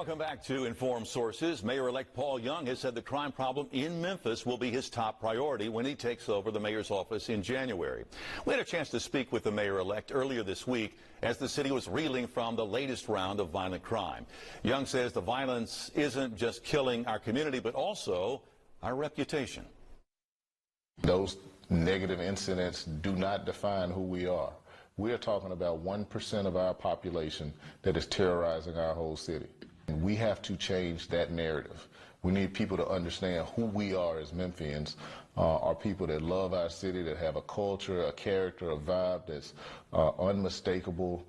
Welcome back to Informed Sources. Mayor-elect Paul Young has said the crime problem in Memphis will be his top priority when he takes over the mayor's office in January. We had a chance to speak with the mayor-elect earlier this week as the city was reeling from the latest round of violent crime. Young says the violence isn't just killing our community, but also our reputation. Those negative incidents do not define who we are. We are talking about 1% of our population that is terrorizing our whole city. And we have to change that narrative. We need people to understand who we are as Memphians, are people that love our city, that have a culture, a character, a vibe that's unmistakable.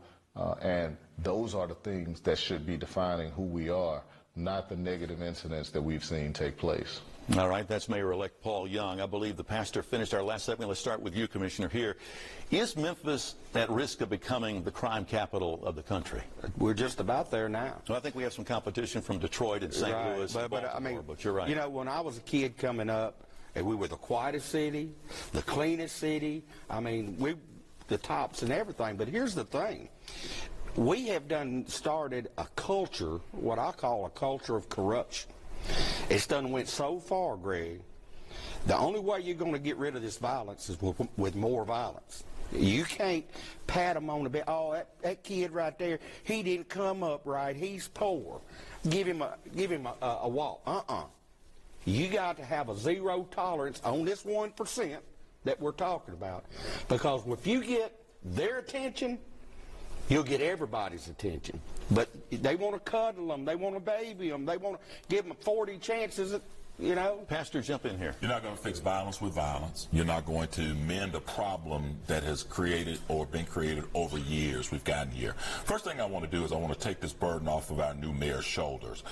And those are the things that should be defining who we are, not the negative incidents that we've seen take place. All right, that's Mayor-elect Paul Young. I believe the pastor finished our last segment. Let's start with you, Commissioner, here. Is Memphis at risk of becoming the crime capital of the country? We're just about there now. Well, I think we have some competition from Detroit and St. Louis and Baltimore, I mean, but you're right. You know, when I was a kid coming up, and we were the quietest city, the cleanest city, I mean, we the tops and everything. But here's the thing. We have started a culture, what I call a culture of corruption. It's went so far, Greg. The only way you're going to get rid of this violence is with more violence. You can't pat them on the back. Oh, that kid right there, he didn't come up right. He's poor. Give him a walk. You got to have a zero tolerance on this 1% that we're talking about, because if you get their attention, you'll get everybody's attention. But they want to cuddle them. They want to baby them. They want to give them 40 chances, you know. Pastor, jump in here. You're not going to fix violence with violence. You're not going to mend a problem that has created or been created over years. We've gotten here. First thing I want to do is I want to take this burden off of our new mayor's shoulders.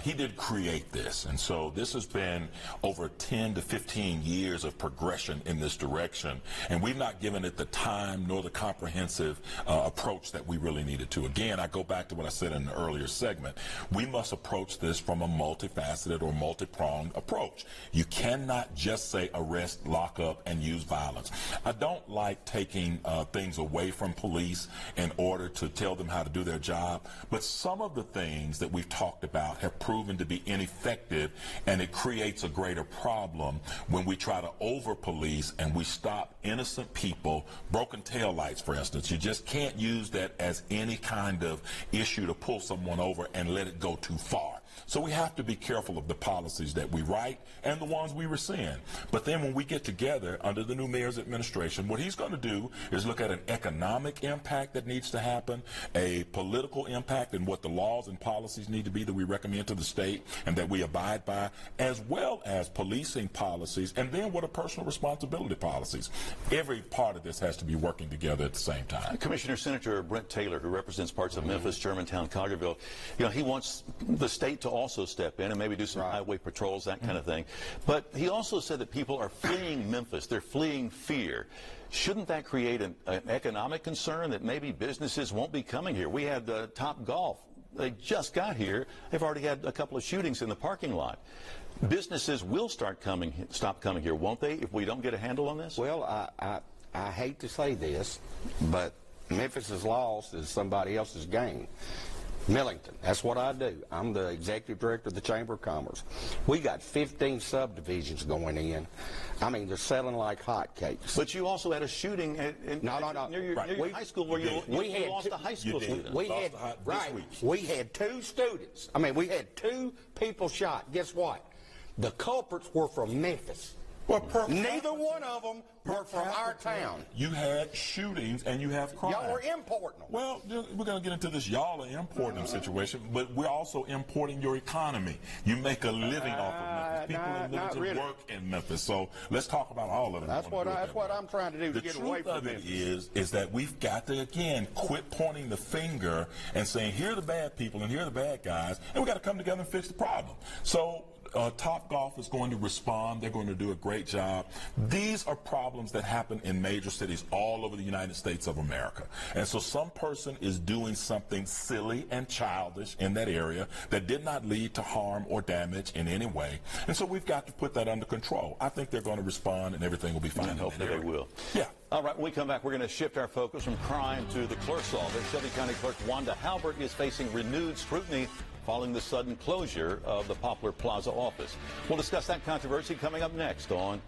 He did create this, and so this has been over 10 to 15 years of progression in this direction, and we've not given it the time nor the comprehensive approach that we really needed to. Again, I go back to what I said in the earlier segment. We must approach this from a multifaceted or multi-pronged approach. You cannot just say arrest, lock up, and use violence. I don't like taking things away from police in order to tell them how to do their job, but some of the things that we've talked about have proven to be ineffective, and it creates a greater problem when we try to over-police and we stop innocent people, broken taillights, for instance. You just can't use that as any kind of issue to pull someone over and let it go too far. So we have to be careful of the policies that we write and the ones we rescind. But then when we get together under the new mayor's administration, what he's going to do is look at an economic impact that needs to happen, a political impact, and what the laws and policies need to be that we recommend to the state and that we abide by, as well as policing policies, and then what are personal responsibility policies. Every part of this has to be working together at the same time. Commissioner, Senator Brent Taylor, who represents parts of Memphis, Germantown, Collierville, you know, he wants the state to also step in and maybe do some highway patrols, that kind of thing. But he also said that people are fleeing Memphis. They're fleeing fear. Shouldn't that create an economic concern that maybe businesses won't be coming here? We had Top Golf. They just got here. They've already had a couple of shootings in the parking lot. Businesses will stop coming here, won't they, if we don't get a handle on this? Well, I hate to say this, but Memphis' loss is somebody else's gain. Millington, that's what I do. I'm the executive director of the Chamber of Commerce. We got 15 subdivisions going in. I mean, they're selling like hotcakes. But you also had a shooting near your high school where you lost a high school student. We had 2 students. I mean, we had 2 people shot. Guess what? The culprits were from Memphis. Well, neither one of them were from our town. You had shootings and you have crime. Y'all were importing them. Well, we're going to get into this y'all are importing them situation, but we're also importing your economy. You make a living off of Memphis. People in Memphis work in Memphis. So let's talk about all of them. That's what I'm trying to do, to get away from Memphis. The truth of it is that we've got to, again, quit pointing the finger and saying, here are the bad people and here are the bad guys, and we've got to come together and fix the problem. So Top Golf is going to respond. They're going to do a great job. These are problems that happen in major cities all over the United States of America. And so some person is doing something silly and childish in that area that did not lead to harm or damage in any way. And so we've got to put that under control. I think they're going to respond and everything will be fine. And hopefully they will. Yeah. All right, when we come back, we're going to shift our focus from crime to the clerk's office. Shelby County Clerk Wanda Halbert is facing renewed scrutiny following the sudden closure of the Poplar Plaza office. We'll discuss that controversy coming up next on